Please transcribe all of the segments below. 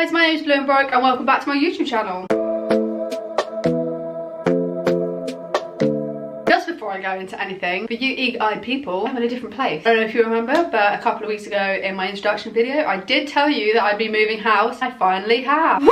guys, my name is Bluenbroke and welcome back to my YouTube channel. Just before I go into anything, for you eagle-eyed people, I'm in a different place. I don't know if you remember, but a couple of weeks ago in my introduction video, I did tell you that I'd be moving house. I finally have. Woo!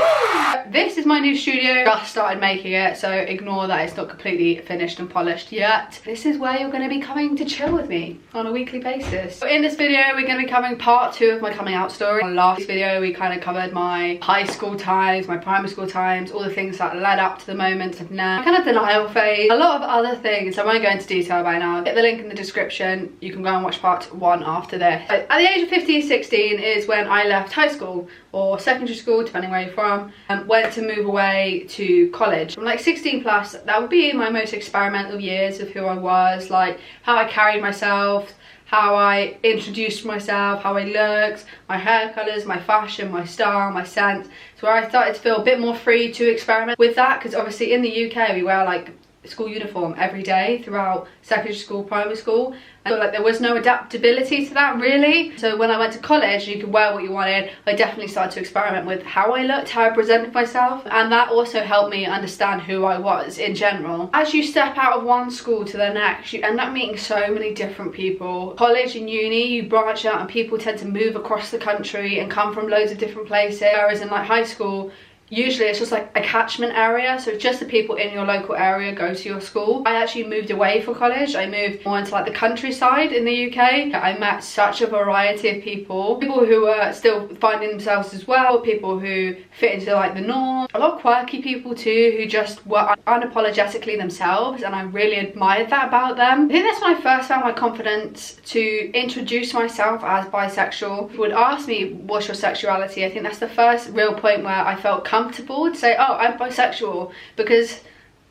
This is my new studio. Just started making it, so ignore that it's not completely finished and polished yet. This is where you're going to be coming to chill with me on a weekly basis. So in this video, we're going to be covering part 2 of my coming out story. In the last video, we kind of covered my high school times, my primary school times, all the things that led up to the moment of now, kind of denial phase, a lot of other things. I won't go into detail by now. Get the link in the description. You can go and watch part 1 after this. At the age of 15, 16 is when I left high school or secondary school, depending where you're from, and went to move away to college. From like 16 plus, that would be my most experimental years of who I was, like how I carried myself, how I introduced myself, how I looked, my hair colours, my fashion, my style, my scent. So where I started to feel a bit more free to experiment with that, because obviously in the UK we wear like school uniform every day throughout secondary school, primary school. I felt like there was no adaptability to that really. So when I went to college, you could wear what you wanted. I definitely started to experiment with how I looked, how I presented myself, and that also helped me understand who I was in general. As you step out of one school to the next, you end up meeting so many different people. College and uni, you branch out and people tend to move across the country and come from loads of different places, whereas in like high school, usually it's just like a catchment area, so just the people in your local area go to your school. I actually moved away for college. I moved more into like the countryside in the UK. I met such a variety of people who were still finding themselves as well, people who fit into like the norm, a lot of quirky people too who just were unapologetically themselves, and I really admired that about them. I think that's when I first found my confidence to introduce myself as bisexual. People would ask me, what's your sexuality? I think that's the first real point where I felt comfortable to say, oh, I'm bisexual, because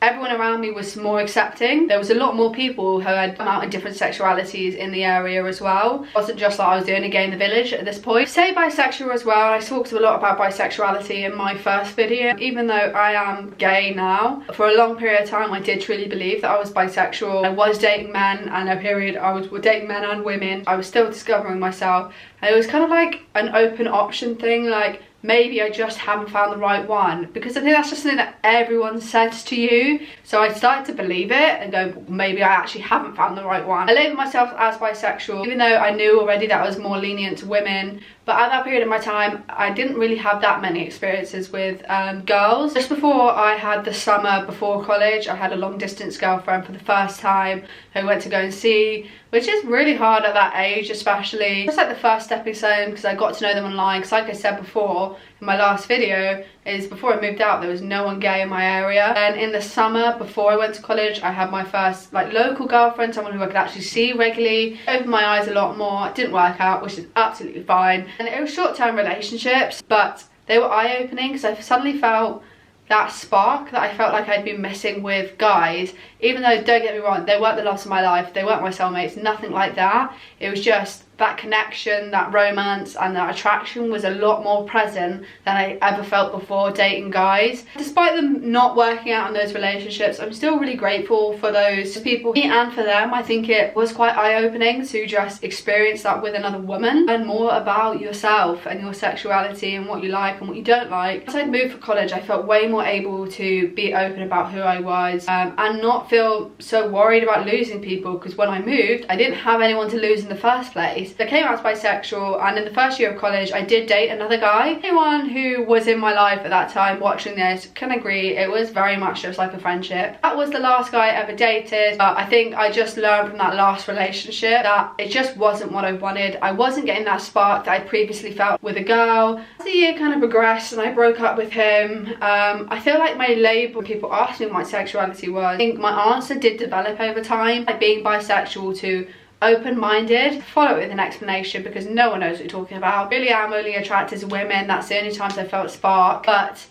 everyone around me was more accepting. There was a lot more people who had come out in different sexualities in the area as well. It wasn't just like I was the only gay in the village at this point. Say bisexual as well. I talked a lot about bisexuality in my first video. Even though I am gay now, for a long period of time I did truly believe that I was bisexual. I was dating men, and a period I was dating men and women. I was still discovering myself, and it was kind of like an open option thing, like maybe I just haven't found the right one, because I think that's just something that everyone says to you. So I started to believe it and go, maybe I actually haven't found the right one. I labelled myself as bisexual, even though I knew already that I was more lenient to women. But at that period of my time, I didn't really have that many experiences with girls. Just before I had the summer before college, I had a long distance girlfriend for the first time who I went to go and see, which is really hard at that age, especially. It's like the first stepping stone, because I got to know them online. Because like I said before in my last video, is before I moved out there was no one gay in my area. And in the summer before I went to college, I had my first like local girlfriend, someone who I could actually see regularly. Opened my eyes a lot more. It didn't work out, which is absolutely fine. And it was short-term relationships, but they were eye-opening, because I suddenly felt that spark that I felt like I'd been missing with guys. Even though, don't get me wrong, they weren't the loves of my life, they weren't my soulmates, nothing like that. It was just that connection, that romance, and that attraction was a lot more present than I ever felt before dating guys. Despite them not working out in those relationships, I'm still really grateful for those people, me and for them. I think it was quite eye-opening to just experience that with another woman, and more about yourself and your sexuality and what you like and what you don't like. As I moved for college, I felt way more able to be open about who I was, and not feel so worried about losing people, because when I moved, I didn't have anyone to lose in the first place. I came out as bisexual, and in the first year of college I did date another guy. Anyone who was in my life at that time watching this can agree it was very much just like a friendship. That was the last guy I ever dated, but I think I just learned from that last relationship that it just wasn't what I wanted. I wasn't getting that spark that I previously felt with a girl. As the year kind of progressed and I broke up with him, I feel like my label, when people asked me what my sexuality was, I think my answer did develop over time, like being bisexual to open-minded. Follow it with an explanation, because no one knows what you're talking about. Really am only attracted to women. That's the only times I felt spark, but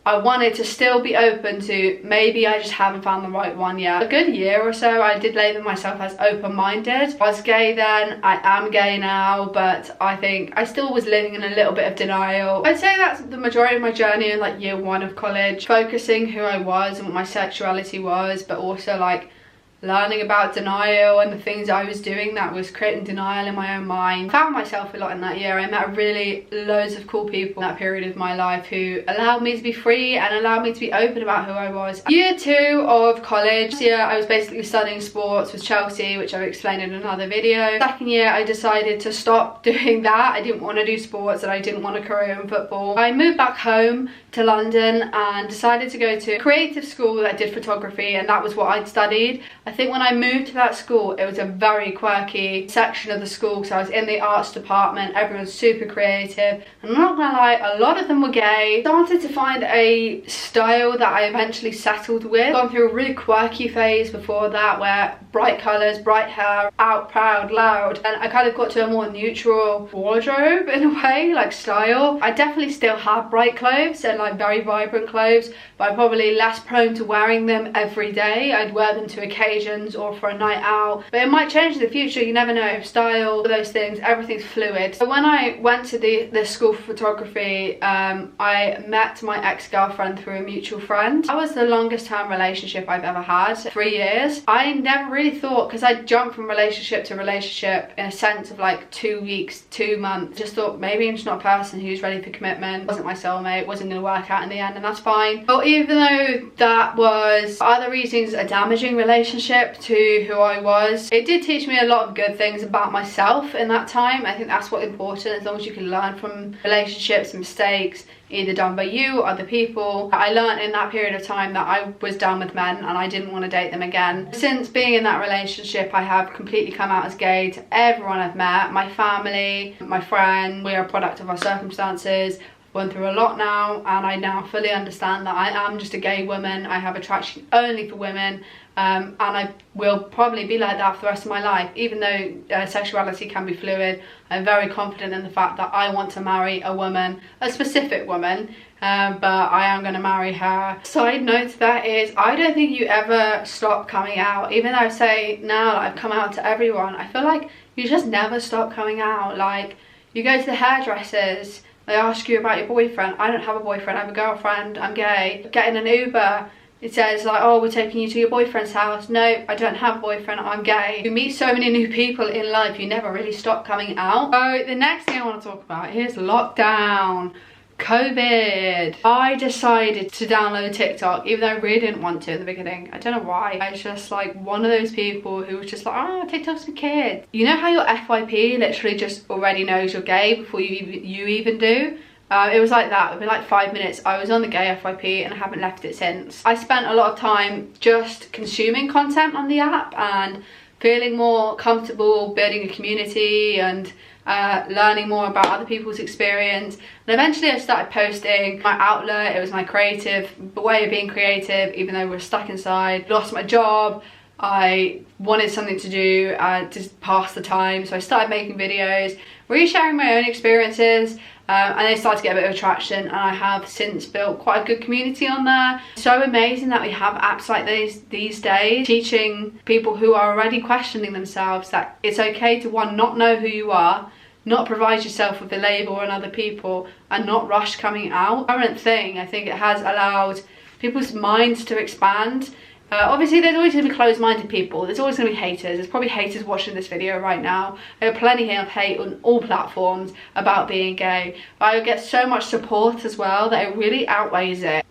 I wanted to still be open to maybe I just haven't found the right one yet. A good year or so I did label myself as open-minded. I was gay then, I am gay now, but I think I still was living in a little bit of denial. I'd say that's the majority of my journey in like year 1 of college, focusing who I was and what my sexuality was, but also like learning about denial and the things I was doing that was creating denial in my own mind. I found myself a lot in that year. I met really loads of cool people in that period of my life who allowed me to be free and allowed me to be open about who I was. Year 2 of college, this year I was basically studying sports with Chelsea, which I've explained in another video. Second year I decided to stop doing that. I didn't want to do sports and I didn't want a career in football. I moved back home to London and decided to go to a creative school that did photography, and that was what I'd studied. I think when I moved to that school, it was a very quirky section of the school, so I was in the arts department. Everyone was super creative, and I'm not gonna lie, a lot of them were gay. Started to find a style that I eventually settled with. Gone through a really quirky phase before that, where bright colours, bright hair, out, proud, loud, and I kind of got to a more neutral wardrobe in a way, like style. I definitely still have bright clothes and like very vibrant clothes, but I'm probably less prone to wearing them every day. I'd wear them to occasions or for a night out, but it might change in the future. You never know. Style, those things, everything's fluid. So when I went to the school for photography, I met my ex-girlfriend through a mutual friend. That was the longest term relationship I've ever had, 3 years. I never really thought, because I jumped from relationship to relationship in a sense of like 2 weeks, 2 months, just thought maybe I'm just not a person who's ready for commitment. Wasn't my soulmate, wasn't going to work out in the end, and that's fine. But even though that was, for other reasons, a damaging relationship to who I was, it did teach me a lot of good things about myself in that time. I think that's what's important, as long as you can learn from relationships and mistakes either done by you or other people. I learned in that period of time that I was done with men and I didn't want to date them again. Since being in that relationship, I have completely come out as gay to everyone I've met. My family, my friend, we are a product of our circumstances. I've gone through a lot now, and I now fully understand that I am just a gay woman. I have attraction only for women, and I will probably be like that for the rest of my life. Even though sexuality can be fluid, I'm very confident in the fact that I want to marry a woman, a specific woman, but I am going to marry her. Side note to that is, I don't think you ever stop coming out. Even though I say now that I've come out to everyone, I feel like you just never stop coming out. Like, you go to the hairdressers, they ask you about your boyfriend. I don't have a boyfriend, I have a girlfriend, I'm gay. Getting an Uber, it says like, oh, we're taking you to your boyfriend's house. No, I don't have a boyfriend, I'm gay. You meet so many new people in life, you never really stop coming out. So the next thing I want to talk about is lockdown. COVID. I decided to download TikTok, even though I really didn't want to in the beginning. I don't know why. I was just like one of those people who was just like, oh, TikTok's for kids. You know how your FYP literally just already knows you're gay before you even do? It was like that. Within like 5 minutes I was on the gay FYP and I haven't left it since. I spent a lot of time just consuming content on the app and feeling more comfortable building a community and learning more about other people's experience. And eventually I started posting. My outlet, it was my creative way of being creative, even though we were stuck inside. Lost my job, I wanted something to do to pass the time, so I started making videos, really sharing my own experiences, and they started to get a bit of traction, and I have since built quite a good community on there. So amazing that we have apps like these days, teaching people who are already questioning themselves that it's okay to, one, not know who you are, not provide yourself with a label on other people, and not rush coming out. Current thing, I think it has allowed people's minds to expand. Obviously there's always going to be closed-minded people, there's always going to be haters. There's probably haters watching this video right now. There are plenty of hate on all platforms about being gay, but I get so much support as well that it really outweighs it.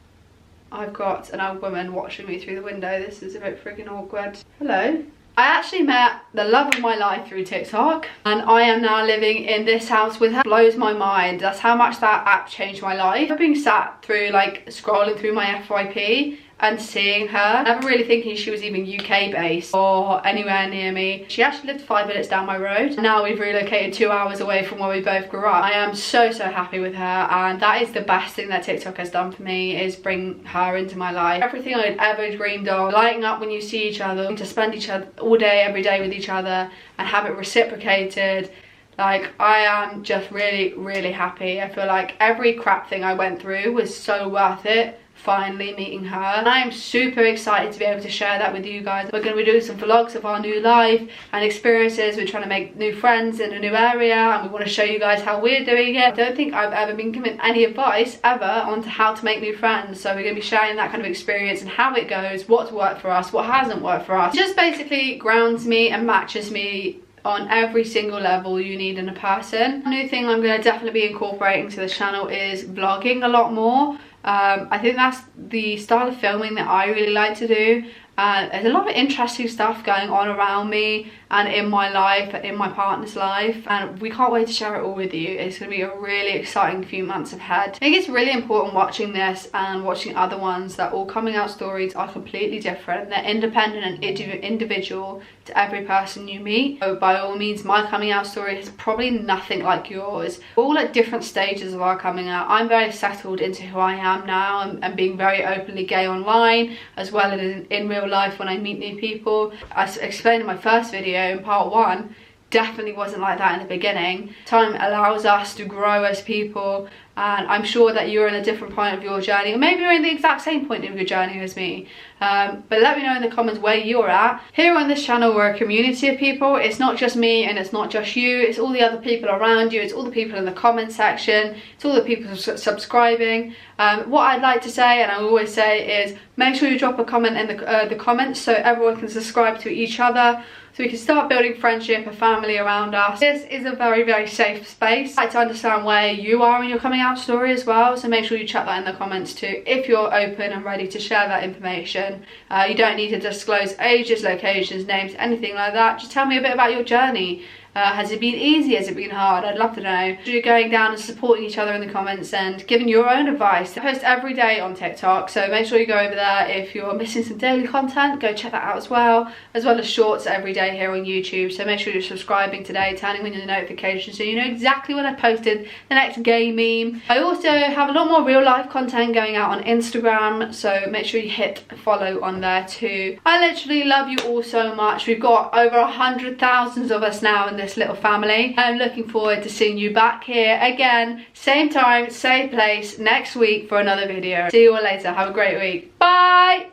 I've got an old woman watching me through the window. This is a bit freaking awkward. Hello. I actually met the love of my life through TikTok, and I am now living in this house with her. It blows my mind. That's how much that app changed my life. I've been sat through, like, scrolling through my FYP and seeing her, never really thinking she was even UK based or anywhere near me. She actually lived 5 minutes down my road. Now we've relocated 2 hours away from where we both grew up. I am so happy with her, and that is the best thing that TikTok has done for me, is bring her into my life. Everything I'd ever dreamed of, lighting up when you see each other, to spend each other all day every day with each other and have it reciprocated. Like, I am just really happy. I feel like every crap thing I went through was so worth it finally meeting her, and I am super excited to be able to share that with you guys. We're going to be doing some vlogs of our new life and experiences. We're trying to make new friends in a new area, and we want to show you guys how we're doing it. I don't think I've ever been given any advice ever on how to make new friends, so we're going to be sharing that kind of experience and how it goes, what's worked for us, what hasn't worked for us. It just basically grounds me and matches me on every single level you need in a person. A new thing I'm going to definitely be incorporating to this channel is vlogging a lot more. I think that's the style of filming that I really like to do. There's a lot of interesting stuff going on around me and in my life, in my partner's life, and we can't wait to share it all with you. It's going to be a really exciting few months ahead. I think it's really important watching this and watching other ones that all coming out stories are completely different. They're independent and individual to every person you meet. So by all means, my coming out story is probably nothing like yours. We're all at different stages of our coming out. I'm very settled into who I am now and being very openly gay online, as well as in real life when I meet new people. As explained in my first video in part 1, definitely wasn't like that in the beginning. Time allows us to grow as people, and I'm sure that you're in a different point of your journey, or maybe you're in the exact same point of your journey as me. But let me know in the comments where you're at. Here on this channel, we're a community of people. It's not just me and it's not just you, it's all the other people around you, it's all the people in the comment section, it's all the people subscribing. What I'd like to say, and I always say, is make sure you drop a comment in the comments so everyone can subscribe to each other, so we can start building friendship and family around us. This is a very, very safe space. I'd like to understand where you are in your coming out story as well, so make sure you chat that in the comments too if you're open and ready to share that information. You don't need to disclose ages, locations, names, anything like that. Just tell me a bit about your journey. Has it been easy? Has it been hard? I'd love to know. You're going down and supporting each other in the comments and giving your own advice. I post every day on TikTok, so make sure you go over there. If you're missing some daily content, go check that out as well as shorts every day here on YouTube. So make sure you're subscribing today, turning on your notifications so you know exactly when I posted the next gay meme. I also have a lot more real life content going out on Instagram, so make sure you hit follow on there too. I literally love you all so much. We've got over 100,000 of us now in this little family. I'm looking forward to seeing you back here again, same time, same place next week for another video. See you all later. Have a great week. Bye.